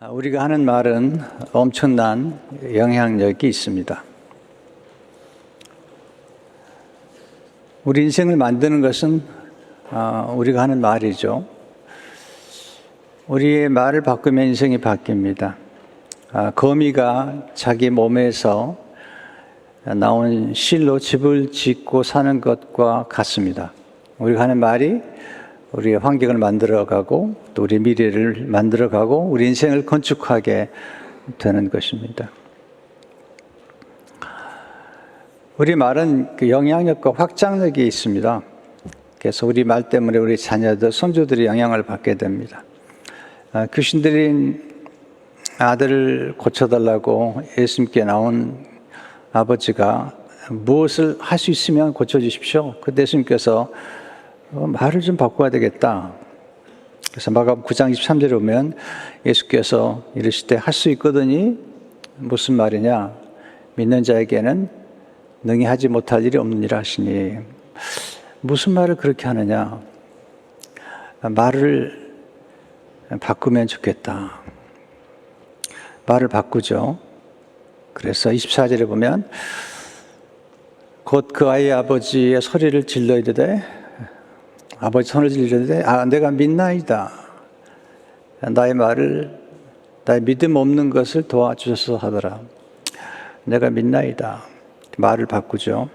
우리가 하는 말은 엄청난 영향력이 있습니다. 우리 인생을 만드는 것은 우리가 하는 말이죠. 우리의 말을 바꾸면 인생이 바뀝니다. 거미가 자기 몸에서 나온 실로 집을 짓고 사는 것과 같습니다. 우리가 하는 말이 우리의 환경을 만들어가고 또 우리 미래를 만들어가고 우리 인생을 건축하게 되는 것입니다. 우리 말은 그 영향력과 확장력이 있습니다. 그래서 우리 말 때문에 우리 자녀들, 손주들이 영향을 받게 됩니다. 귀신들인 아들을 고쳐달라고 예수님께 나온 아버지가 무엇을 할 수 있으면 고쳐주십시오. 그때 예수님께서 말을 좀 바꿔야 되겠다. 그래서 마가복음 9장 23절에 보면 예수께서 이르시되 할 수 있거든이 무슨 말이냐? 믿는 자에게는 능히 하지 못할 일이 없느니라 하시니 무슨 말을 그렇게 하느냐? 말을 바꾸면 좋겠다. 말을 바꾸죠. 그래서 24절에 보면 곧 그 아이의 아버지의 소리를 질러 이르되 아버지 손을 질르되 내가 믿나이다. 나의 말을 나의 믿음 없는 것을 도와주셔서 하더라. 내가 믿나이다. 말을 바꾸죠.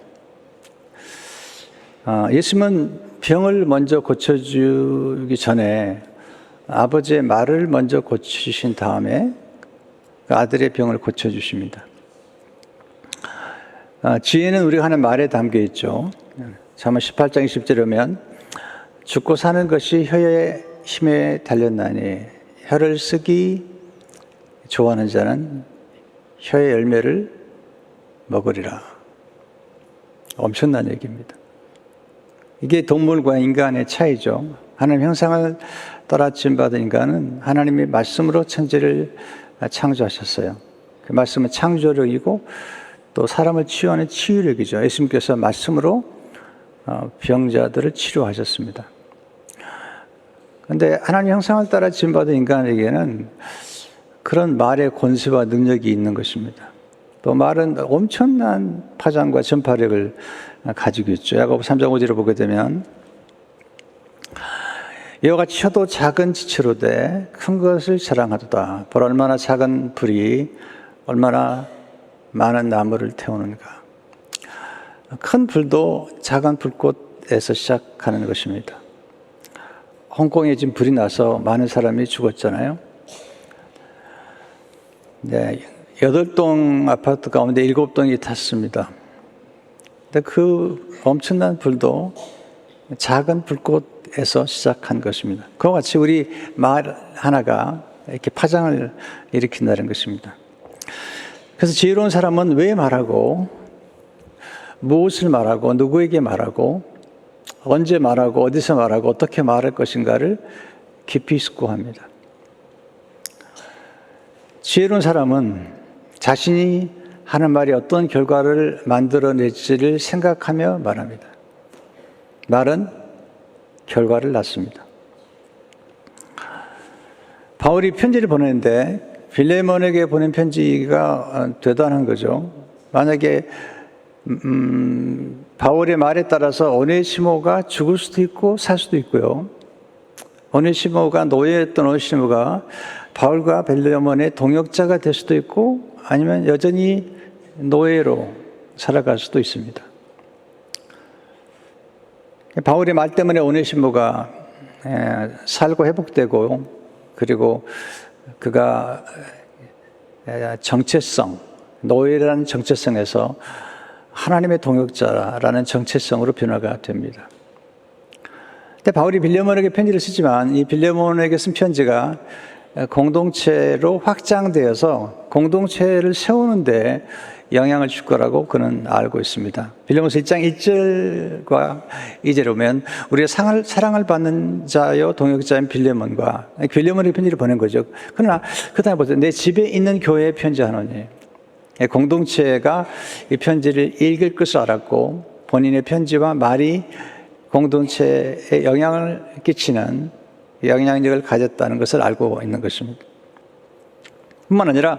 예수님은 병을 먼저 고쳐주기 전에 아버지의 말을 먼저 고치신 다음에 그 아들의 병을 고쳐주십니다. 지혜는 우리가 하는 말에 담겨 있죠. 잠언 18장 20절에 보면 죽고 사는 것이 혀의 힘에 달렸나니 혀를 쓰기 좋아하는 자는 혀의 열매를 먹으리라. 엄청난 얘기입니다. 이게 동물과 인간의 차이죠. 하나님 형상을 따라 지음받은 인간은 하나님의 말씀으로 천지를 창조하셨어요. 그 말씀은 창조력이고 또 사람을 치유하는 치유력이죠. 예수님께서 말씀으로 병자들을 치료하셨습니다. 그런데 하나님 형상을 따라 지음받은 인간에게는 그런 말의 권세와 능력이 있는 것입니다. 또 말은 엄청난 파장과 전파력을 가지고 있죠. 야고보 3장 5절을 보게 되면 이와 같이 혀도 작은 지체로 돼 큰 것을 자랑하도다. 보라 얼마나 작은 불이 얼마나 많은 나무를 태우는가. 큰 불도 작은 불꽃에서 시작하는 것입니다. 홍콩에 지금 불이 나서 많은 사람이 죽었잖아요. 네, 8동 아파트 가운데 7동이 탔습니다. 근데 그 엄청난 불도 작은 불꽃에서 시작한 것입니다. 그와 같이 우리 말 하나가 이렇게 파장을 일으킨다는 것입니다. 그래서 지혜로운 사람은 왜 말하고, 무엇을 말하고, 누구에게 말하고, 언제 말하고, 어디서 말하고, 어떻게 말할 것인가를 깊이 숙고합니다. 지혜로운 사람은 자신이 하는 말이 어떤 결과를 만들어낼지를 생각하며 말합니다. 말은 결과를 낳습니다. 바울이 편지를 보내는데 빌레몬에게 보낸 편지가 대단한 거죠. 만약에 바울의 말에 따라서 오네시모가 죽을 수도 있고 살 수도 있고요. 오네시모가 노예였던 오네시모가 바울과 빌레몬의 동역자가 될 수도 있고 아니면 여전히 노예로 살아갈 수도 있습니다. 바울의 말 때문에 오네시모가 살고 회복되고 그리고 그가 정체성, 노예라는 정체성에서 하나님의 동역자라는 정체성으로 변화가 됩니다. 근데 바울이 빌레몬에게 편지를 쓰지만 이 빌레몬에게 쓴 편지가 공동체로 확장되어서 공동체를 세우는데 영향을 줄 거라고 그는 알고 있습니다. 빌레몬서 1장 1절과 2절에 보면 우리가 사랑을 받는 자여 동역자인 빌레몬과 빌레몬에게 편지를 보낸 거죠. 그러나 그 다음에 보세요. 내 집에 있는 교회에 편지하노니 공동체가 이 편지를 읽을 것을 알았고 본인의 편지와 말이 공동체에 영향을 끼치는 영향력을 가졌다는 것을 알고 있는 것입니다. 뿐만 아니라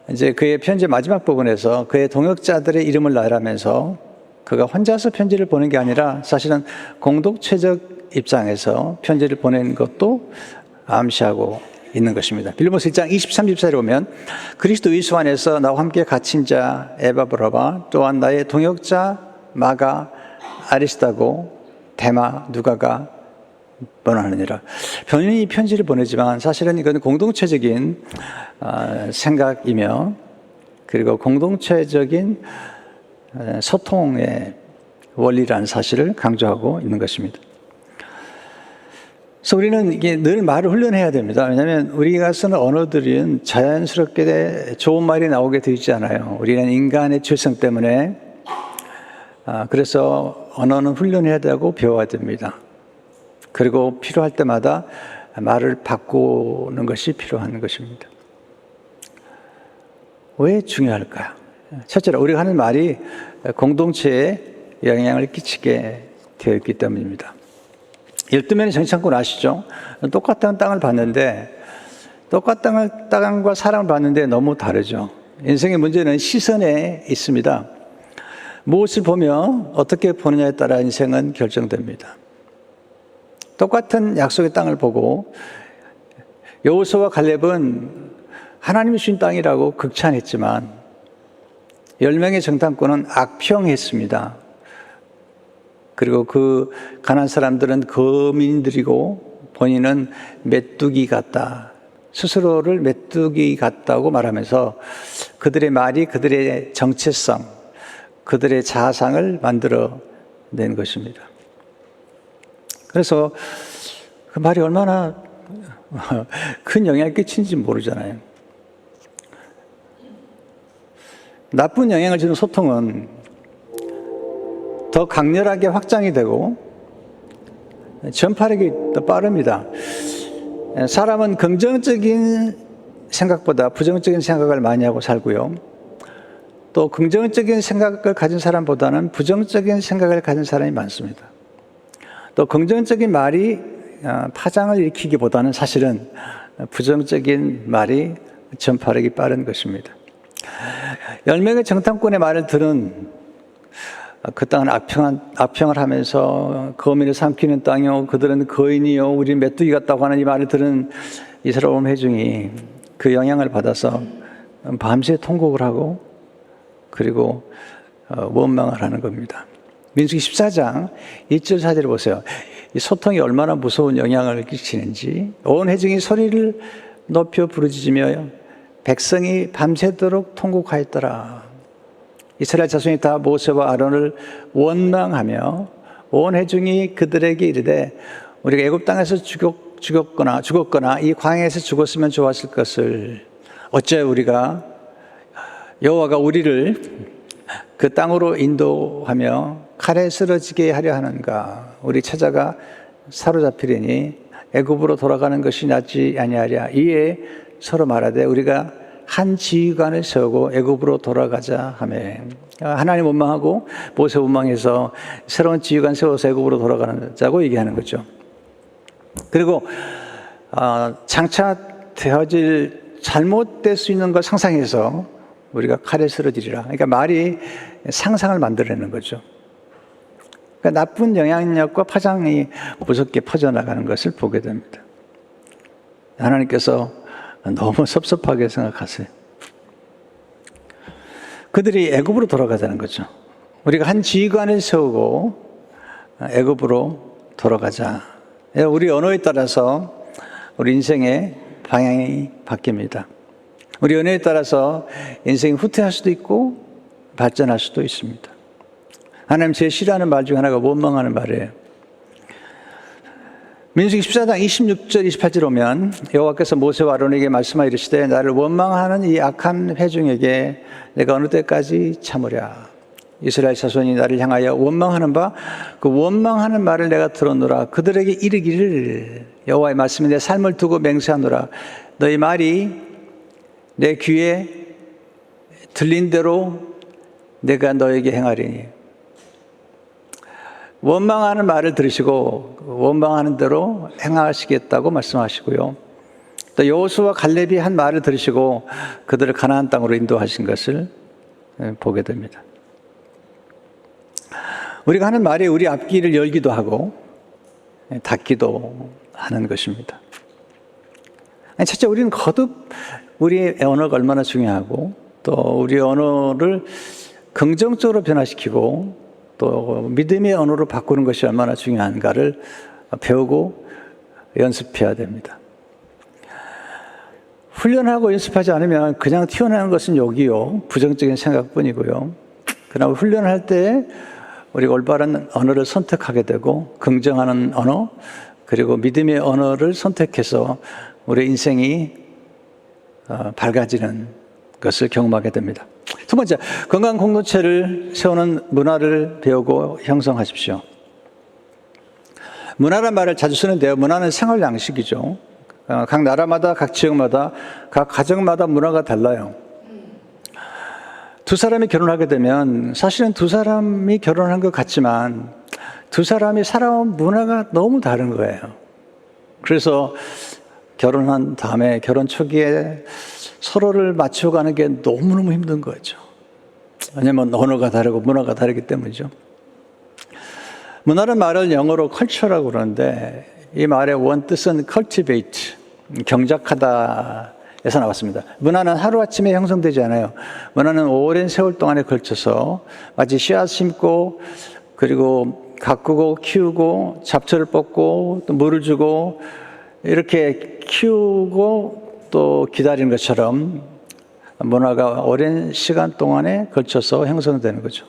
이제 그의 편지 마지막 부분에서 그의 동역자들의 이름을 나열하면서 그가 혼자서 편지를 보낸 게 아니라 사실은 공동체적 입장에서 편지를 보낸 것도 암시하고 있는 것입니다. 빌립보서 1장 23, 24절에 보면 그리스도 예수 안에서 나와 함께 갇힌 자 에바브라와 또한 나의 동역자 마가 아리스다고 데마 누가가 번하느니라. 본인이 편지를 보내지만 사실은 이건 공동체적인 생각이며 그리고 공동체적인 소통의 원리라는 사실을 강조하고 있는 것입니다. 그래서 우리는 이게 늘 말을 훈련해야 됩니다. 왜냐하면 우리가 쓰는 언어들은 자연스럽게 좋은 말이 나오게 되어 있지 않아요. 우리는 인간의 죄성 때문에 그래서 언어는 훈련해야 되고 배워야 됩니다. 그리고 필요할 때마다 말을 바꾸는 것이 필요한 것입니다. 왜 중요할까요? 첫째로 우리가 하는 말이 공동체에 영향을 끼치게 되어 있기 때문입니다. 12면의 정치상권 아시죠? 똑같은 땅을 봤는데 똑같은 땅과 사람을 봤는데 너무 다르죠. 인생의 문제는 시선에 있습니다. 무엇을 보며 어떻게 보느냐에 따라 인생은 결정됩니다. 똑같은 약속의 땅을 보고 여호수아와 갈렙은 하나님이 주신 땅이라고 극찬했지만 10명의 정탐꾼은 악평했습니다. 그리고 그 가난한 사람들은 거민들이고 본인은 메뚜기 같다. 스스로를 메뚜기 같다고 말하면서 그들의 말이 그들의 정체성, 그들의 자아상을 만들어낸 것입니다. 그래서 그 말이 얼마나 큰 영향을 끼치는지 모르잖아요. 나쁜 영향을 주는 소통은 더 강렬하게 확장이 되고 전파력이 더 빠릅니다. 사람은 긍정적인 생각보다 부정적인 생각을 많이 하고 살고요. 또 긍정적인 생각을 가진 사람보다는 부정적인 생각을 가진 사람이 많습니다. 또 긍정적인 말이 파장을 일으키기보다는 사실은 부정적인 말이 전파력이 빠른 것입니다. 10명의 정탐꾼의 말을 들은 그 땅은 악평을 하면서 거민을 삼키는 땅이요 그들은 거인이요 우리 메뚜기 같다고 하는 이 말을 들은 이스라엘 온 회중이 그 영향을 받아서 밤새 통곡을 하고 그리고 원망을 하는 겁니다. 민수기 14장 2절 4절을 보세요. 이 소통이 얼마나 무서운 영향을 끼치는지 온 회중이 소리를 높여 부르짖으며 백성이 밤새도록 통곡하였더라. 이스라엘 자손이 다 모세와 아론을 원망하며 온 회중이 그들에게 이르되 우리가 애굽 땅에서 죽었거나 이 광야에서 죽었으면 좋았을 것을 어째 우리가 여호와가 우리를 그 땅으로 인도하며 칼에 쓰러지게 하려 하는가? 우리 처자가 사로잡히리니 애굽으로 돌아가는 것이 낫지 아니하랴. 이에 서로 말하되 우리가 한 지휘관을 세우고 애굽으로 돌아가자 하매 하나님 원망하고 모세 원망해서 새로운 지휘관 세워서 애굽으로 돌아가자고 얘기하는 거죠. 그리고 장차 되어질 잘못될 수 있는 걸 상상해서 우리가 칼에 쓰러지리라. 그러니까 말이 상상을 만들어내는 거죠. 그러니까 나쁜 영향력과 파장이 무섭게 퍼져나가는 것을 보게 됩니다. 하나님께서 너무 섭섭하게 생각하세요. 그들이 애굽으로 돌아가자는 거죠. 우리가 한 지휘관을 세우고 애굽으로 돌아가자. 우리 언어에 따라서 우리 인생의 방향이 바뀝니다. 우리 언어에 따라서 인생이 후퇴할 수도 있고 발전할 수도 있습니다. 하나님 제일 싫어하는 말 중에 하나가 원망하는 말이에요. 민수기 14장 26절 28절 오면 여호와께서 모세와 아론에게 말씀하여 이르시되 나를 원망하는 이 악한 회중에게 내가 어느 때까지 참으랴. 이스라엘 자손이 나를 향하여 원망하는 바 그 원망하는 말을 내가 들었노라. 그들에게 이르기를 여호와의 말씀이 내 삶을 두고 맹세하노라. 너희 말이 내 귀에 들린 대로 내가 너에게 행하리니. 원망하는 말을 들으시고 원망하는 대로 행하시겠다고 말씀하시고요. 또 여호수아와 갈렙이 한 말을 들으시고 그들을 가나안 땅으로 인도하신 것을 보게 됩니다. 우리가 하는 말이 우리 앞길을 열기도 하고 닫기도 하는 것입니다. 첫째, 우리는 거듭 우리의 언어가 얼마나 중요하고 또 우리의 언어를 긍정적으로 변화시키고 또 믿음의 언어로 바꾸는 것이 얼마나 중요한가를 배우고 연습해야 됩니다. 훈련하고 연습하지 않으면 그냥 튀어나오는 것은 욕이요, 부정적인 생각뿐이고요. 그러나 훈련할 때 우리가 올바른 언어를 선택하게 되고 긍정하는 언어 그리고 믿음의 언어를 선택해서 우리 인생이 밝아지는 것을 경험하게 됩니다. 두 번째, 건강한 공동체를 세우는 문화를 배우고 형성하십시오. 문화란 말을 자주 쓰는데요. 문화는 생활 양식이죠. 각 나라마다, 각 지역마다, 각 가정마다 문화가 달라요. 두 사람이 결혼하게 되면 사실은 두 사람이 결혼한 것 같지만 두 사람이 살아온 문화가 너무 다른 거예요. 그래서 결혼한 다음에 결혼 초기에 서로를 맞춰가는 게 너무너무 힘든 거죠. 왜냐하면 언어가 다르고 문화가 다르기 때문이죠. 문화는 말을 영어로 culture라고 그러는데 이 말의 원뜻은 cultivate, 경작하다 에서 나왔습니다. 문화는 하루아침에 형성되지 않아요. 문화는 오랜 세월 동안에 걸쳐서 마치 씨앗 심고 그리고 가꾸고 키우고 잡초를 뽑고 또 물을 주고 이렇게 키우고 또 기다리는 것처럼 문화가 오랜 시간 동안에 걸쳐서 형성되는 거죠.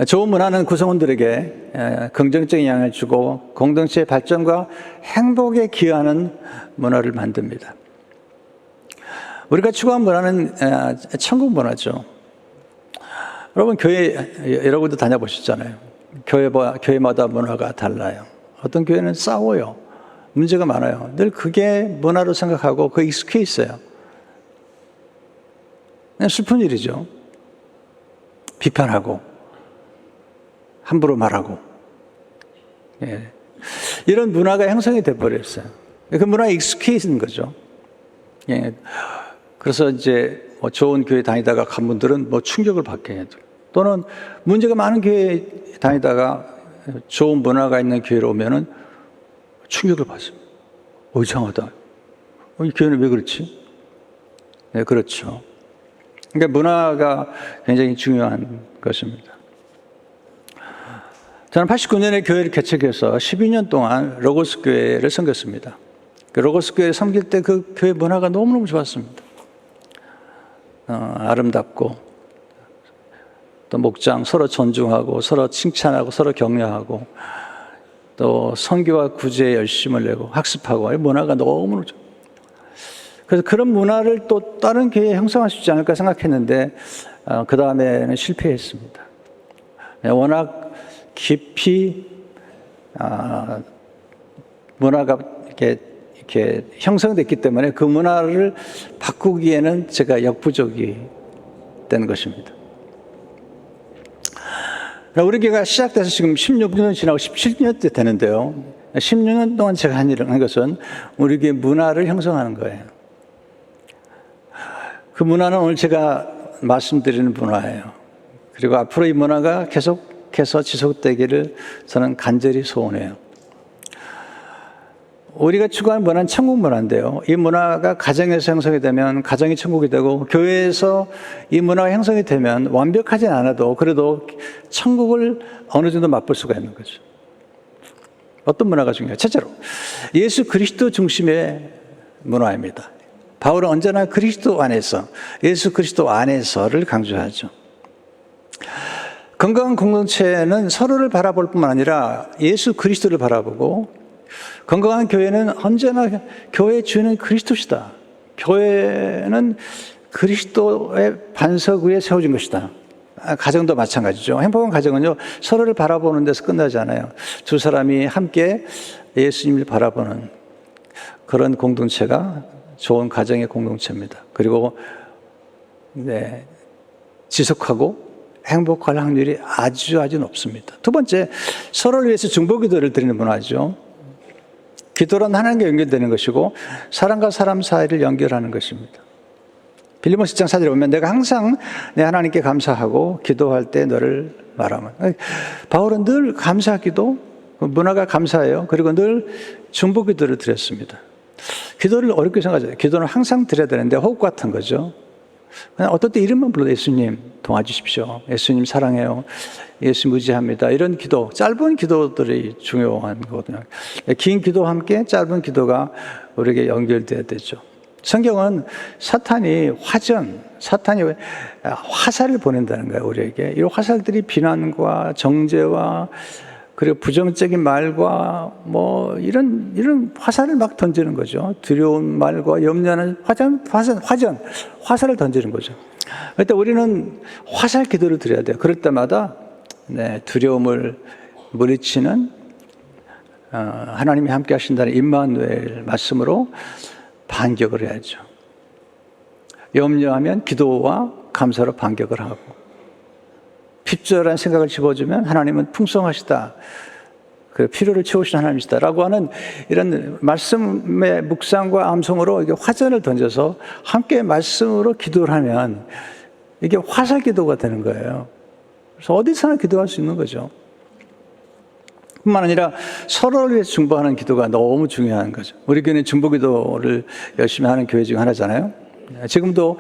좋은 문화는 구성원들에게 긍정적인 영향을 주고 공동체의 발전과 행복에 기여하는 문화를 만듭니다. 우리가 추구한 문화는 천국 문화죠. 여러분 교회 여러 군데 다녀보셨잖아요. 교회마다 문화가 달라요. 어떤 교회는 싸워요. 문제가 많아요. 늘 그게 문화로 생각하고 그게 익숙해 있어요. 그냥 슬픈 일이죠. 비판하고 함부로 말하고 이런 문화가 형성이 돼버렸어요. 그 문화에 익숙해 있는 거죠. 그래서 이제 좋은 교회 다니다가 간 분들은 충격을 받게 해요. 또는 문제가 많은 교회 다니다가 좋은 문화가 있는 교회로 오면은 충격을 받습니다. 이상하다. 이 교회는 왜 그렇지? 네, 그렇죠. 그러니까 문화가 굉장히 중요한 것입니다. 저는 89년에 교회를 개척해서 12년 동안 로고스 교회를 섬겼습니다. 그 로고스 교회를 섬길 때 그 교회 문화가 너무너무 좋았습니다. 아름답고 또 목장 서로 존중하고 서로 칭찬하고 서로 격려하고 또 선교와 구제에 열심을 내고 학습하고 이 문화가 너무너무 좋아요. 그래서 그런 문화를 또 다른 교회에 형성할 수 있지 않을까 생각했는데 그 다음에는 실패했습니다. 워낙 깊이 문화가 이렇게 형성됐기 때문에 그 문화를 바꾸기에는 제가 역부족이 된 것입니다. 우리 교회가 시작돼서 지금 16년 지나고 17년째 되는데요. 16년 동안 제가 한 것은 우리 교회 문화를 형성하는 거예요. 그 문화는 오늘 제가 말씀드리는 문화예요. 그리고 앞으로 이 문화가 계속해서 지속되기를 저는 간절히 소원해요. 우리가 추구하는 문화는 천국 문화인데요. 이 문화가 가정에서 형성이 되면 가정이 천국이 되고 교회에서 이 문화가 형성이 되면 완벽하진 않아도 그래도 천국을 어느 정도 맛볼 수가 있는 거죠. 어떤 문화가 중요해요? 첫째로 예수 그리스도 중심의 문화입니다. 바울은 언제나 그리스도 안에서, 예수 그리스도 안에서를 강조하죠. 건강한 공동체는 서로를 바라볼 뿐만 아니라 예수 그리스도를 바라보고 건강한 교회는 언제나 교회의 주는 그리스도시다. 교회는 그리스도의 반석 위에 세워진 것이다. 가정도 마찬가지죠. 행복한 가정은요, 서로를 바라보는 데서 끝나지 않아요. 두 사람이 함께 예수님을 바라보는 그런 공동체가 좋은 가정의 공동체입니다. 그리고 지속하고 행복할 확률이 아주 높습니다. 두 번째, 서로를 위해서 중보기도를 드리는 문화죠. 기도란 하나님과 연결되는 것이고 사람과 사람 사이를 연결하는 것입니다. 빌립보서 1장 4절에 보면 내가 항상 내 하나님께 감사하고 기도할 때 너를 말하면, 바울은 늘 감사기도, 문화가 감사해요. 그리고 늘 중보기도를 드렸습니다. 기도를 어렵게 생각하죠. 기도는 항상 드려야 되는데 호흡 같은 거죠. 그냥 어떨 때 이름만 불러도 예수님 도와주십시오. 예수님 사랑해요. 예수 무지합니다. 이런 기도, 짧은 기도들이 중요한 거거든요. 긴 기도와 함께 짧은 기도가 우리에게 연결돼야 되죠. 성경은 사탄이 화살을 보낸다는 거예요, 우리에게. 이 화살들이 비난과 정죄와 그리고 부정적인 말과 뭐 이런 화살을 막 던지는 거죠. 두려운 말과 염려하는 화살을 던지는 거죠. 그때 우리는 화살 기도를 드려야 돼요. 그럴 때마다 두려움을 물리치는 하나님이 함께 하신다는 임마누엘 말씀으로 반격을 해야죠. 염려하면 기도와 감사로 반격을 하고, 핍절한 생각을 집어주면 하나님은 풍성하시다, 그 필요를 채우시는 하나님이시다라고 하는 이런 말씀의 묵상과 암송으로 이게 화전을 던져서 함께 말씀으로 기도를 하면 이게 화살 기도가 되는 거예요. 그래서 어디서나 기도할 수 있는 거죠. 뿐만 아니라 서로를 위해서 중보하는 기도가 너무 중요한 거죠. 우리 교회는 중보기도를 열심히 하는 교회 중 하나잖아요. 지금도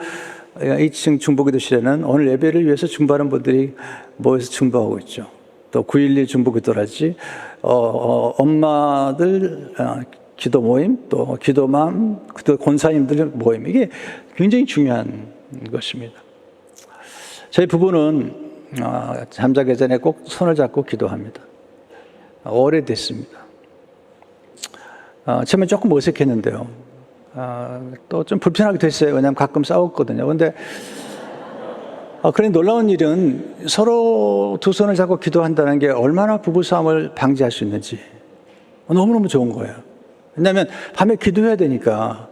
2층 중보기도실에는 오늘 예배를 위해서 중보하는 분들이 모여서 중보하고 있죠. 또 9.11 중보기도라지, 엄마들 기도 모임, 또 기도맘, 또 권사님들 모임, 이게 굉장히 중요한 것입니다. 저희 부부는 잠자기 전에 꼭 손을 잡고 기도합니다. 오래됐습니다. 처음에 조금 어색했는데요. 또 좀 불편하게 됐어요. 왜냐하면 가끔 싸웠거든요. 근데 그런 놀라운 일은 서로 두 손을 잡고 기도한다는 게 얼마나 부부싸움을 방지할 수 있는지 너무너무 좋은 거예요. 왜냐하면 밤에 기도해야 되니까,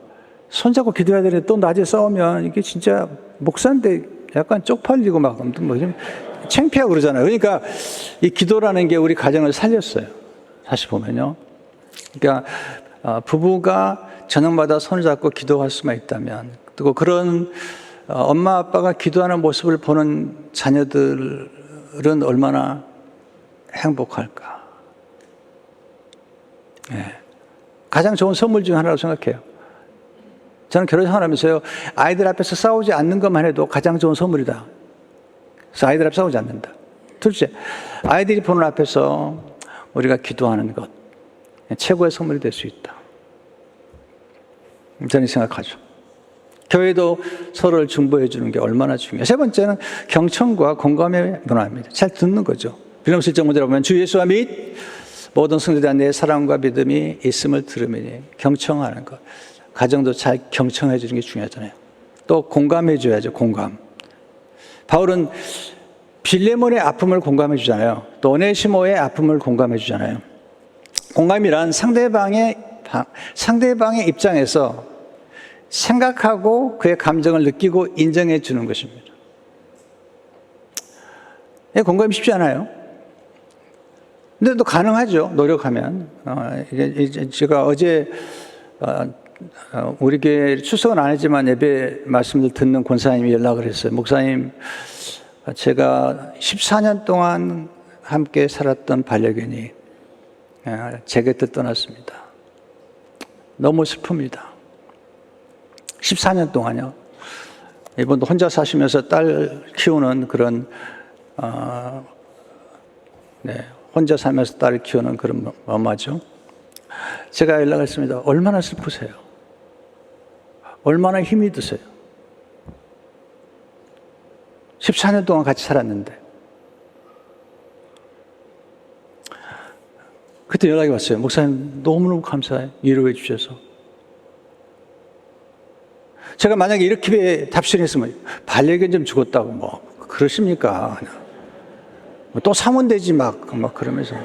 손잡고 기도해야 되는데 또 낮에 싸우면 이게 진짜 목사인데 약간 쪽팔리고 막 뭐 좀 창피하고 그러잖아요. 그러니까 이 기도라는 게 우리 가정을 살렸어요. 사실 보면요. 그러니까 부부가 저녁마다 손을 잡고 기도할 수만 있다면, 그리고 그런 엄마 아빠가 기도하는 모습을 보는 자녀들은 얼마나 행복할까. 가장 좋은 선물 중 하나라고 생각해요. 저는 결혼 생활하면서요, 아이들 앞에서 싸우지 않는 것만 해도 가장 좋은 선물이다. 그래서 아이들 앞에 싸우지 않는다. 둘째, 아이들이 보는 앞에서 우리가 기도하는 것, 최고의 선물이 될 수 있다. 저는 생각하죠. 교회도 서로를 중보해 주는 게 얼마나 중요해요. 세 번째는 경청과 공감의 문화입니다. 잘 듣는 거죠. 빌립보서 1장 5절에 보면 주 예수와 및 모든 성도에 대한 내 사랑과 믿음이 있음을 들으니, 경청하는 것. 가정도 잘 경청해 주는 게 중요하잖아요. 또 공감해 줘야죠. 공감. 바울은 빌레몬의 아픔을 공감해 주잖아요. 또 오네시모의 아픔을 공감해 주잖아요. 공감이란 상대방의 입장에서 생각하고 그의 감정을 느끼고 인정해 주는 것입니다. 공감이 쉽지 않아요. 근데 또 가능하죠. 노력하면. 제가 어제 우리 교회 출석은 안 했지만 예배 말씀을 듣는 권사님이 연락을 했어요. 목사님, 제가 14년 동안 함께 살았던 반려견이 제 곁을 떠났습니다. 너무 슬픕니다. 14년 동안요. 이분도 혼자 사시면서 딸 키우는 그런 혼자 살면서 딸을 키우는 그런 엄마죠. 제가 연락했습니다. 얼마나 슬프세요? 얼마나 힘이 드세요? 14년 동안 같이 살았는데. 그때 연락이 왔어요. 목사님, 너무너무 감사해요. 위로해 주셔서. 제가 만약에 이렇게 답변했으면, 반려견 좀 죽었다고, 뭐, 그러십니까? 또 사면 되지, 막 그러면서.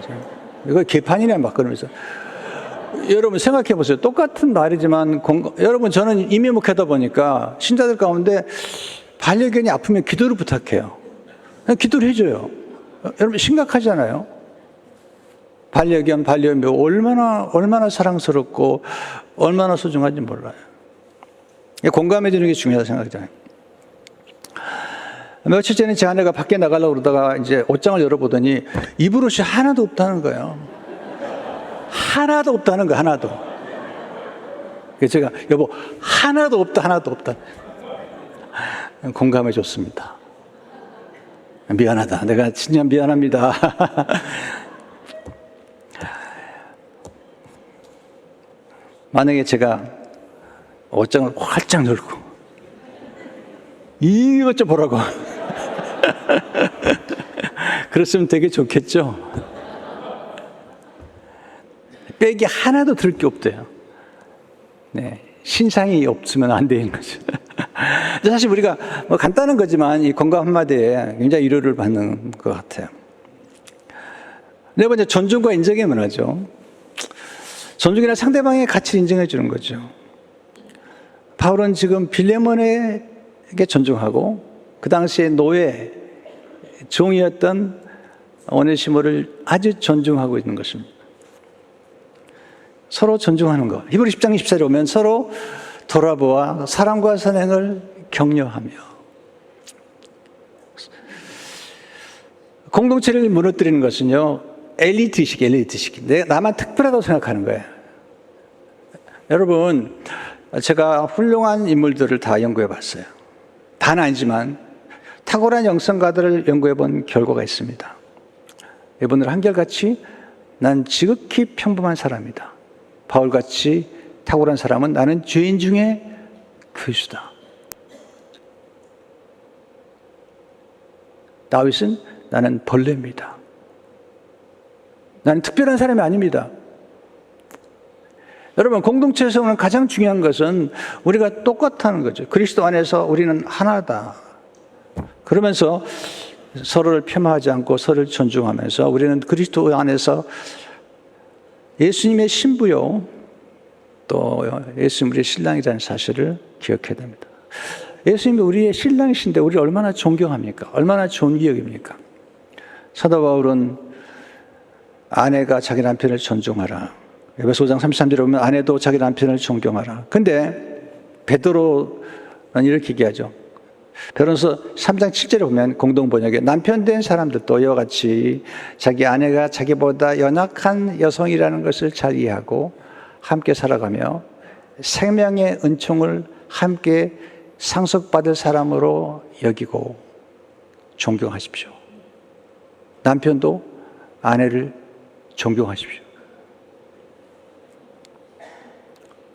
이거 개판이네, 막 그러면서. 여러분 생각해 보세요. 똑같은 말이지만, 여러분 저는 이민목회다 보니까 신자들 가운데 반려견이 아프면 기도를 부탁해요. 기도를 해줘요. 여러분 심각하잖아요. 반려견, 반려묘 얼마나 사랑스럽고 얼마나 소중한지 몰라요. 공감해 주는 게 중요하다고 생각해요. 며칠 전에 제 아내가 밖에 나가려고 그러다가 이제 옷장을 열어보더니 입을 옷이 하나도 없다는 거예요. 하나도 없다는 거예요, 하나도. 그래서 제가 여보, 하나도 없다. 공감해 줬습니다. 미안하다. 내가 진짜 미안합니다. 만약에 제가 옷장을 활짝 열고 이것 좀 보라고 그랬으면 되게 좋겠죠. 백이 하나도 들 게 없대요. 네, 신상이 없으면 안 되는 거죠. 사실 우리가 뭐 간단한 거지만 이 공감 한마디에 굉장히 위로를 받는 것 같아요. 네 번째, 존중과 인정의 문화죠. 존중이란 상대방의 가치를 인정해 주는 거죠. 바울은 지금 빌레몬에게 존중하고 그 당시에 노예, 종이었던 오네시모를 아주 존중하고 있는 것입니다. 서로 존중하는 것. 히브리 10장 24절에 보면 서로 돌아보아 사랑과 선행을 격려하며 공동체를 무너뜨리는 것은요, 엘리트식. 나만 특별하다고 생각하는 거예요. 여러분, 제가 훌륭한 인물들을 다 연구해 봤어요. 다는 아니지만 탁월한 영성가들을 연구해 본 결과가 있습니다. 이분들 한결같이 난 지극히 평범한 사람이다. 바울같이 탁월한 사람은 나는 죄인 중에 괴수다. 다윗은 나는 벌레입니다. 나는 특별한 사람이 아닙니다. 여러분, 공동체에서 오는 가장 중요한 것은 우리가 똑같다는 거죠. 그리스도 안에서 우리는 하나다. 그러면서 서로를 폄하하지 않고 서로를 존중하면서 우리는 그리스도 안에서 예수님의 신부요, 또 예수님 우리의 신랑이라는 사실을 기억해야 됩니다. 예수님이 우리의 신랑이신데 우리를 얼마나 존경합니까? 얼마나 좋은 기억입니까? 사도 바울은 아내가 자기 남편을 존중하라. 에베소 5장 33절에 보면 아내도 자기 남편을 존경하라. 근데 베드로는 이렇게 얘기하죠. 베드로서 3장 7절에 보면 공동번역에 남편 된 사람들도 이와 같이 자기 아내가 자기보다 연약한 여성이라는 것을 잘 이해하고 함께 살아가며 생명의 은총을 함께 상속받을 사람으로 여기고 존경하십시오. 남편도 아내를 존경하십시오.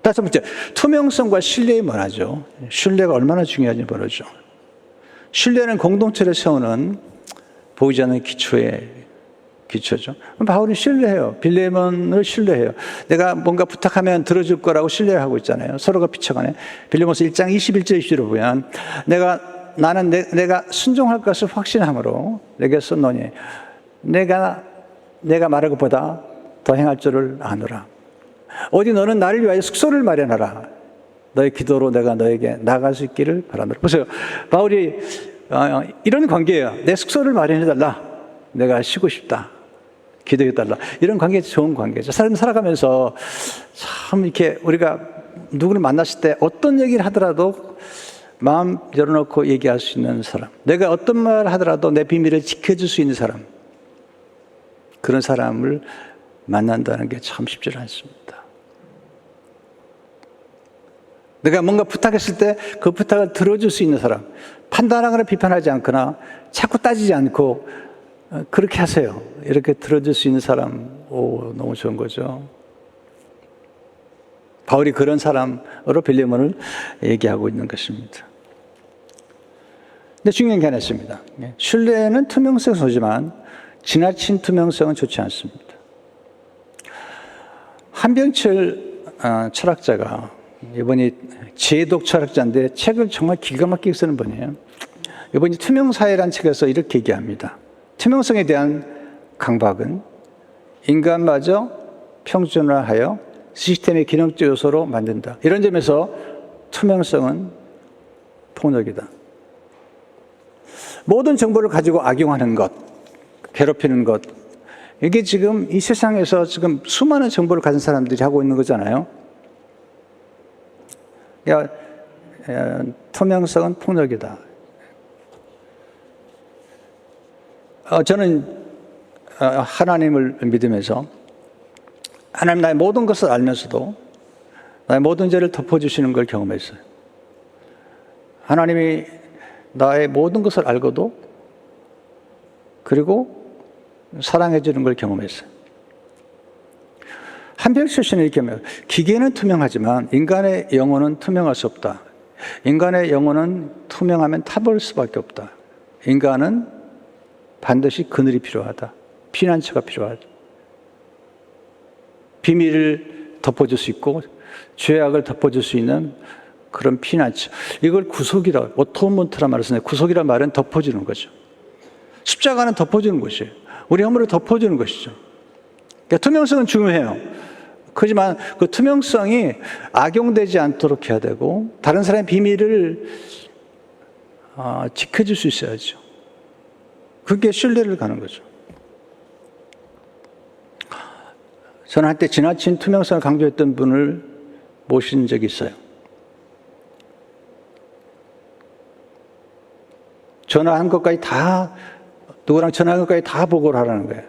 다섯 번째, 투명성과 신뢰의 문화죠. 신뢰가 얼마나 중요한지 모르죠. 신뢰는 공동체를 세우는 보이지 않는 기초죠. 바울이 신뢰해요. 빌레몬을 신뢰해요. 내가 뭔가 부탁하면 들어줄 거라고 신뢰하고 있잖아요. 서로가 비춰가네. 빌레몬서 1장 21절 20절을 보면 내가 순종할 것을 확신함으로 내게 썼노니 내가 말한 것보다 더 행할 줄을 아노라. 어디 너는 나를 위하여 숙소를 마련하라. 너의 기도로 내가 너에게 나갈 수 있기를 바라노라. 보세요. 바울이 이런 관계예요. 내 숙소를 마련해달라. 내가 쉬고 싶다. 기도해달라. 이런 관계 좋은 관계죠. 삶을 살아가면서 참 이렇게 우리가 누구를 만났을 때 어떤 얘기를 하더라도 마음 열어놓고 얘기할 수 있는 사람. 내가 어떤 말을 하더라도 내 비밀을 지켜줄 수 있는 사람. 그런 사람을 만난다는 게 참 쉽지 않습니다. 내가 뭔가 부탁했을 때 그 부탁을 들어줄 수 있는 사람. 판단하거나 비판하지 않거나 자꾸 따지지 않고 그렇게 하세요. 이렇게 들어줄 수 있는 사람, 너무 좋은 거죠. 바울이 그런 사람으로 빌레몬을 얘기하고 있는 것입니다. 근데 중요한 게 하나 있습니다. 신뢰는 투명성이 좋지만 지나친 투명성은 좋지 않습니다. 한병철 철학자가, 이분이 지혜독 철학자인데 책을 정말 기가 막히게 쓰는 분이에요. 이분이 투명사회라는 책에서 이렇게 얘기합니다. 투명성에 대한 강박은 인간마저 평준화하여 시스템의 기능적 요소로 만든다. 이런 점에서 투명성은 폭력이다. 모든 정보를 가지고 악용하는 것, 괴롭히는 것, 이게 지금 이 세상에서 지금 수많은 정보를 가진 사람들이 하고 있는 거잖아요. 투명성은 폭력이다. 저는 하나님을 믿으면서 하나님 나의 모든 것을 알면서도 나의 모든 죄를 덮어주시는 걸 경험했어요. 하나님이 나의 모든 것을 알고도 그리고 사랑해 주는 걸 경험했어요. 한별철 씨는 이렇게 말해요. 기계는 투명하지만 인간의 영혼은 투명할 수 없다. 인간의 영혼은 투명하면 타볼 수밖에 없다. 인간은 반드시 그늘이 필요하다. 피난처가 필요하다. 비밀을 덮어줄 수 있고 죄악을 덮어줄 수 있는 그런 피난처. 이걸 구속이라, 오토먼트란 말을 쓰는데 구속이란 말은 덮어주는 거죠. 십자가는 덮어주는 것이에요. 우리 허물을 덮어주는 것이죠. 그러니까 투명성은 중요해요. 그렇지만 그 투명성이 악용되지 않도록 해야 되고 다른 사람의 비밀을 지켜줄 수 있어야죠. 그게 신뢰를 가는 거죠. 저는 한때 지나친 투명성을 강조했던 분을 모신 적이 있어요. 전화한 것까지 다, 누구랑 전화한 것까지 다 보고를 하라는 거예요.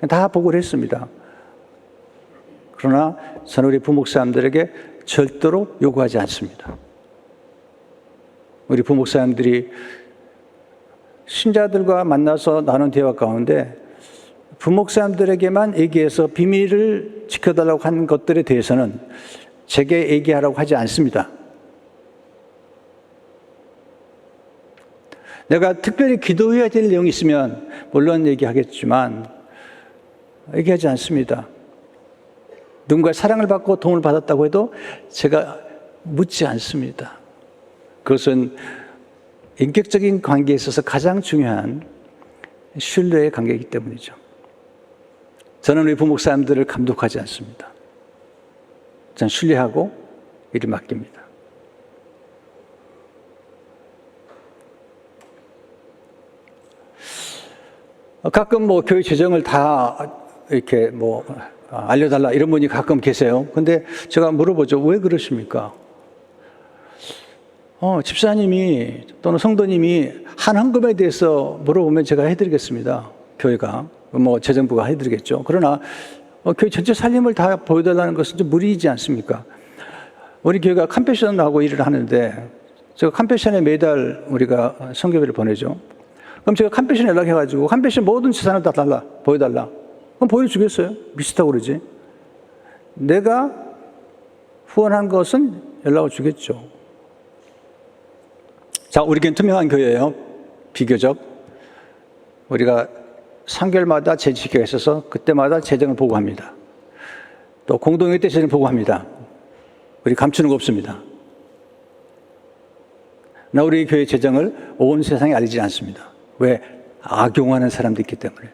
다 보고를 했습니다. 그러나 저는 우리 부목사님들에게 절대로 요구하지 않습니다. 우리 부목사님들이 신자들과 만나서 나눈 대화 가운데 부목사님들에게만 얘기해서 비밀을 지켜달라고 한 것들에 대해서는 제게 얘기하라고 하지 않습니다. 내가 특별히 기도해야 될 내용이 있으면 물론 얘기하겠지만 얘기하지 않습니다. 누군가의 사랑을 받고 도움을 받았다고 해도 제가 묻지 않습니다. 그것은 인격적인 관계에 있어서 가장 중요한 신뢰의 관계이기 때문이죠. 저는 우리 부목사님들을 감독하지 않습니다. 저는 신뢰하고 일을 맡깁니다. 가끔 교회 재정을 다 이렇게 알려달라 이런 분이 가끔 계세요. 근데 제가 물어보죠. 왜 그러십니까? 집사님이 또는 성도님이 한 헌금에 대해서 물어보면 제가 해드리겠습니다. 교회가. 재정부가 해드리겠죠. 그러나 교회 전체 살림을 다 보여달라는 것은 좀 무리이지 않습니까? 우리 교회가 컴패션하고 일을 하는데 제가 컴패션에 매달 우리가 성교비를 보내죠. 그럼 제가 컴패션 연락해가지고 컴패션 모든 재산을 다 보여달라. 그럼 보여주겠어요? 미치다고 그러지. 내가 후원한 것은 연락을 주겠죠. 자, 우리 교회는 투명한 교회예요. 비교적. 우리가 3개월마다 재직회가 있어서 그때마다 재정을 보고합니다. 또 공동회 때 재정을 보고합니다. 우리 감추는 거 없습니다. 나 우리 교회 재정을 온 세상에 알리지 않습니다. 왜? 악용하는 사람도 있기 때문에.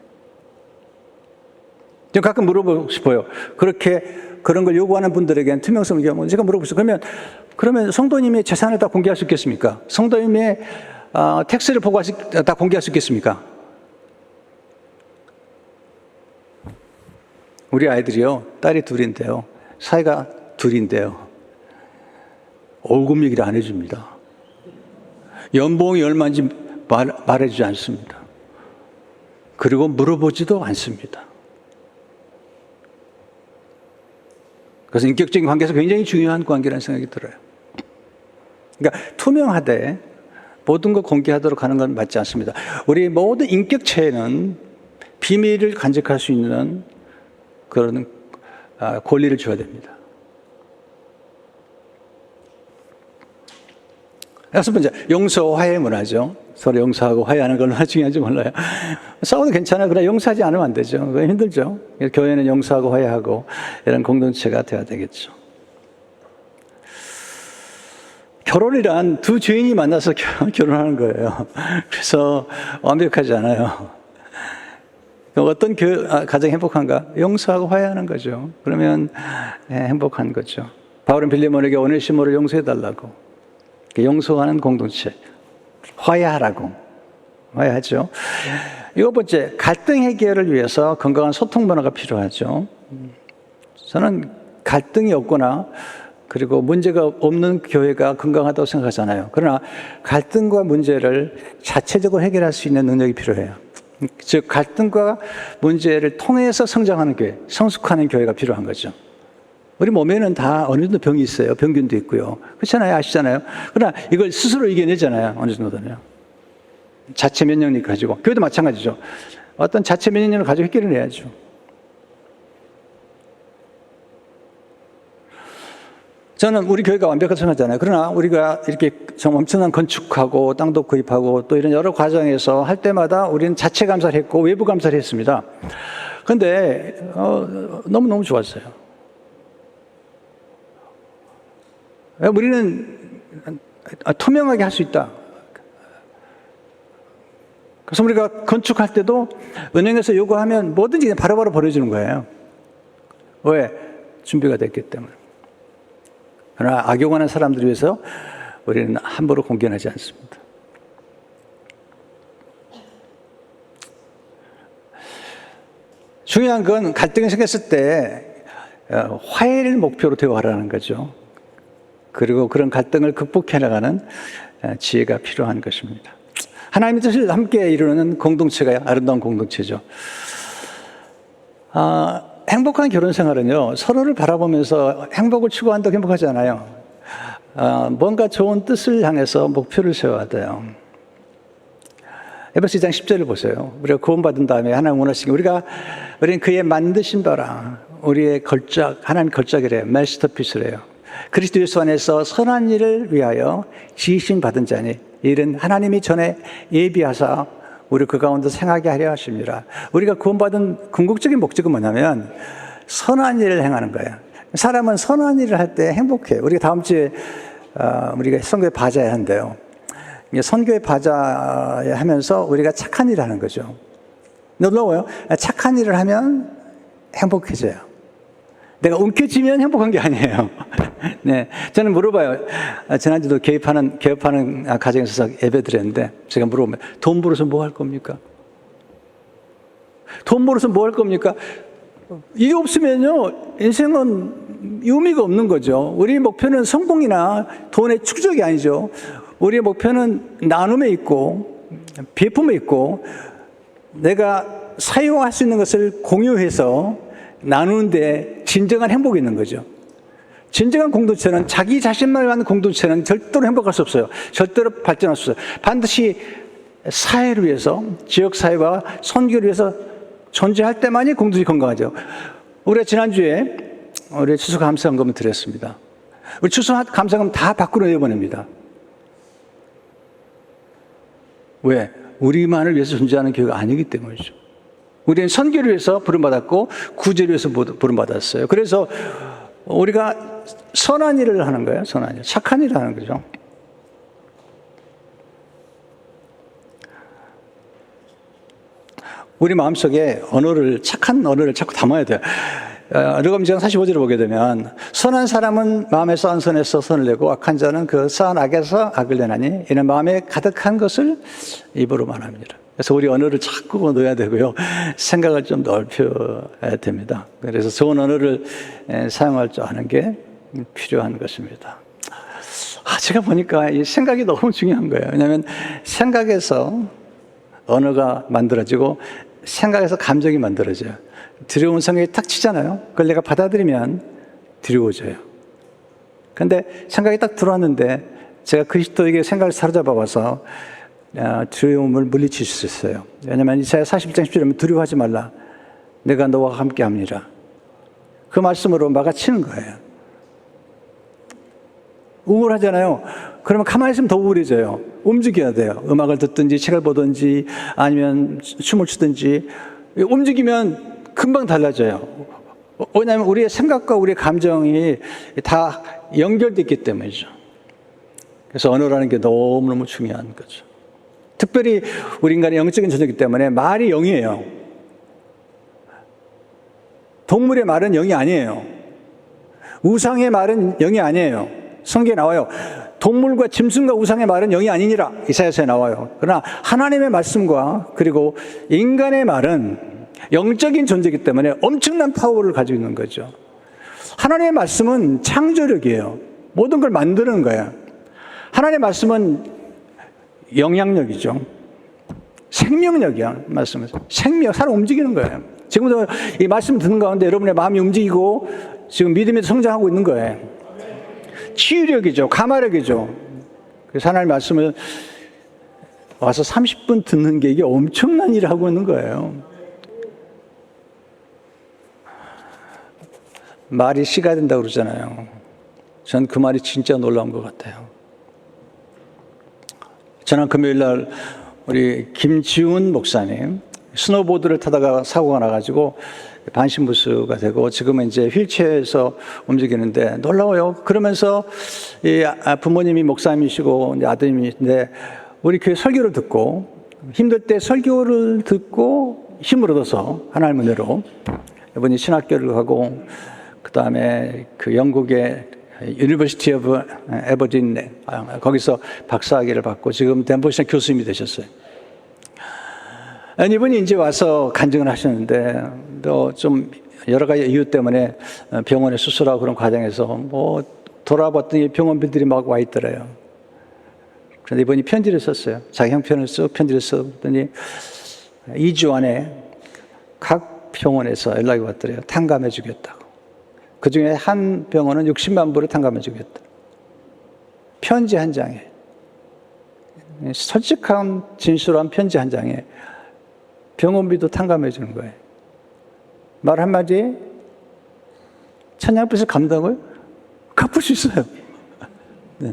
좀 가끔 물어보고 싶어요. 그런 걸 요구하는 분들에게는 투명성을 요구하면 제가 물어보고 싶어요. 그러면 성도님의 재산을 다 공개할 수 있겠습니까? 성도님의 텍스를 보고 다 공개할 수 있겠습니까? 우리 아이들이요, 딸이 둘인데요, 사이가 둘인데요, 월급 얘기를 안 해줍니다. 연봉이 얼마인지 말해주지 않습니다. 그리고 물어보지도 않습니다. 그래서 인격적인 관계에서 굉장히 중요한 관계라는 생각이 들어요. 그러니까 투명하되 모든 걸 공개하도록 하는 건 맞지 않습니다. 우리 모든 인격체에는 비밀을 간직할 수 있는 그런 권리를 줘야 됩니다. 여섯 번째, 용서, 화해 문화죠. 서로 용서하고 화해하는 건 얼마나 중요한지 몰라요. 싸워도 괜찮아요. 그러나 용서하지 않으면 안 되죠. 그거 힘들죠. 교회는 용서하고 화해하고 이런 공동체가 되어야 되겠죠. 결혼이란 두 죄인이 만나서 결혼하는 거예요. 그래서 완벽하지 않아요. 어떤 가정이 행복한가? 용서하고 화해하는 거죠. 그러면 행복한 거죠. 바울은 빌레몬에게 오네시모를 용서해달라고. 용서하는 공동체. 화해하라고. 화해하죠. 일곱 번째, 갈등 해결을 위해서 건강한 소통 문화가 필요하죠. 저는 갈등이 없거나 그리고 문제가 없는 교회가 건강하다고 생각하잖아요. 그러나 갈등과 문제를 자체적으로 해결할 수 있는 능력이 필요해요. 즉 갈등과 문제를 통해서 성장하는 교회, 성숙하는 교회가 필요한 거죠. 우리 몸에는 다 어느 정도 병이 있어요. 병균도 있고요. 그렇잖아요. 아시잖아요. 그러나 이걸 스스로 이겨내잖아요. 어느 정도는요. 자체 면역력 가지고. 교회도 마찬가지죠. 어떤 자체 면역력을 가지고 해결을 해야죠. 저는 우리 교회가 완벽하다고 생각하잖아요. 그러나 우리가 이렇게 정말 엄청난 건축하고 땅도 구입하고 또 이런 여러 과정에서 할 때마다 우리는 자체 감사를 했고 외부 감사를 했습니다. 그런데 너무너무 좋았어요. 우리는 투명하게 할 수 있다. 그래서 우리가 건축할 때도 은행에서 요구하면 뭐든지 그냥 바로바로 벌어지는 거예요. 왜? 준비가 됐기 때문에. 그러나 악용하는 사람들을 위해서 우리는 함부로 공개하지 않습니다. 중요한 건 갈등이 생겼을 때 화해를 목표로 대화하라는 거죠. 그리고 그런 갈등을 극복해 나가는 지혜가 필요한 것입니다. 하나님의 뜻을 함께 이루는 공동체가 아름다운 공동체죠. 행복한 결혼 생활은요, 서로를 바라보면서 행복을 추구한다고 행복하지 않아요. 뭔가 좋은 뜻을 향해서 목표를 세워야 돼요. 에베소 2장 10절을 보세요. 우리가 구원받은 다음에 하나님 원하시기 우리는 그의 만드신 바라, 우리의 걸작, 하나님 걸작이래요. 마스터피스래요. 그리스도 예수 안에서 선한 일을 위하여 지으심 받은 자니 이는 하나님이 전에 예비하사 우리 그 가운데 생하게 하려 하십니다. 우리가 구원받은 궁극적인 목적은 뭐냐면 선한 일을 행하는 거예요. 사람은 선한 일을 할 때 행복해요. 우리가 다음 주에 우리가 선교의 바자에 한대요. 선교의 바자에 하면서 우리가 착한 일을 하는 거죠. 놀라워요. 착한 일을 하면 행복해져요. 내가 움켜쥐면 행복한 게 아니에요. 네, 저는 물어봐요. 지난주도 개업하는 가정에서 예배 드렸는데 제가 물어보면 돈 벌어서 뭐 할 겁니까? 돈 벌어서 뭐 할 겁니까? 이게 없으면요 인생은 의미가 없는 거죠. 우리의 목표는 성공이나 돈의 축적이 아니죠. 우리의 목표는 나눔에 있고 베품에 있고 내가 사용할 수 있는 것을 공유해서 나누는데 진정한 행복이 있는 거죠. 진정한 공동체는 자기 자신만을 위한 공동체는 절대로 행복할 수 없어요. 절대로 발전할 수 없어요. 반드시 사회를 위해서, 지역사회와 선교를 위해서 존재할 때만이 공동체가 건강하죠. 우리가 지난주에 우리 추수감사헌금을 드렸습니다. 우리 추수감사헌금 다 밖으로 내보냅니다. 왜? 우리만을 위해서 존재하는 교회가 아니기 때문이죠. 우리는 선교를 위해서 부름받았고 구제를 위해서 부름받았어요. 그래서 우리가 선한 일을 하는 거예요. 선한 일. 착한 일을 하는 거죠. 우리 마음속에 착한 언어를 자꾸 담아야 돼요. 르고미장 45절을 보게 되면 선한 사람은 마음에 쌓은 선에서 선을 내고 악한 자는 그 쌓은 악에서 악을 내나니 이는 마음에 가득한 것을 입으로 말합니다. 그래서 우리 언어를 자꾸 넣어야 되고요. 생각을 좀 넓혀야 됩니다. 그래서 좋은 언어를 사용할 줄 아는 게 필요한 것입니다. 제가 보니까 이 생각이 너무 중요한 거예요. 왜냐하면 생각에서 언어가 만들어지고 생각에서 감정이 만들어져요. 두려운 생각이 딱 치잖아요. 그걸 내가 받아들이면 두려워져요. 그런데 생각이 딱 들어왔는데 제가 그리스도에게 생각을 사로잡아 봐서 두려움을 물리칠 수 있어요. 왜냐하면 이사야 41장 10절에 보면 두려워하지 말라. 내가 너와 함께 합니다. 그 말씀으로 막아치는 거예요. 우울하잖아요. 그러면 가만히 있으면 더 우울해져요. 움직여야 돼요. 음악을 듣든지 책을 보든지 아니면 춤을 추든지 움직이면 금방 달라져요. 왜냐하면 우리의 생각과 우리의 감정이 다 연결되어 있기 때문이죠. 그래서 언어라는 게 너무너무 중요한 거죠. 특별히 우리 인간의 영적인 존재이기 때문에 말이 영이에요. 동물의 말은 영이 아니에요. 우상의 말은 영이 아니에요. 성경에 나와요. 동물과 짐승과 우상의 말은 영이 아니니라 이사야서에 나와요. 그러나 하나님의 말씀과 그리고 인간의 말은 영적인 존재이기 때문에 엄청난 파워를 가지고 있는 거죠. 하나님의 말씀은 창조력이에요. 모든 걸 만드는 거예요. 하나님의 말씀은 영향력이죠. 생명력이야. 말씀은 생명, 사람 움직이는 거예요. 지금도 이 말씀 듣는 가운데 여러분의 마음이 움직이고 지금 믿음이 성장하고 있는 거예요. 치유력이죠. 감화력이죠. 그래서 하나님의 말씀을 와서 30분 듣는 게 이게 엄청난 일을 하고 있는 거예요. 말이 씨가 된다고 그러잖아요. 전 그 말이 진짜 놀라운 것 같아요. 지난 금요일 날 우리 김지훈 목사님 스노보드를 타다가 사고가 나가지고 반신부수가 되고 지금은 이제 휠체어에서 움직이는데 놀라워요. 그러면서 이 부모님이 목사님이시고 아드님인데 우리 교회 설교를 듣고 힘들 때 설교를 듣고 힘을 얻어서 하나님 은혜로 이분이 신학교를 가고 그 다음에 그 영국의 유니버시티 오브 에버딘 거기서 박사학위를 받고 지금 덴버시 교수님이 되셨어요. 이분이 이제 와서 간증을 하셨는데 또 좀 여러 가지 이유 때문에 병원에 수술하고 그런 과정에서 뭐 돌아봤더니 병원비들이 막 와 있더래요. 그런데 이분이 편지를 썼어요. 자기 형편을 쓱 편지를 썼더니 2주 안에 각 병원에서 연락이 왔더래요. 탕감해 주겠다고. 그 중에 한 병원은 60만 불을 탕감해 주겠다. 편지 한 장에, 솔직한 진실한 편지 한 장에 병원비도 탕감해 주는 거예요. 말 한마디에 천냥빚을 갚는다고요? 갚을 수 있어요. 네.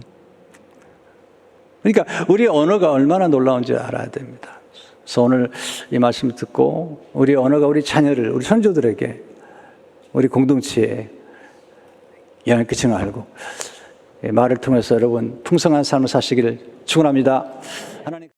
그러니까 우리 언어가 얼마나 놀라운지 알아야 됩니다. 그래서 오늘 이 말씀을 듣고 우리 언어가 우리 자녀를, 우리 선조들에게, 우리 공동체에 영향을 끼치는 걸 알고 말을 통해서 여러분 풍성한 삶을 사시기를 축원합니다. 하나님.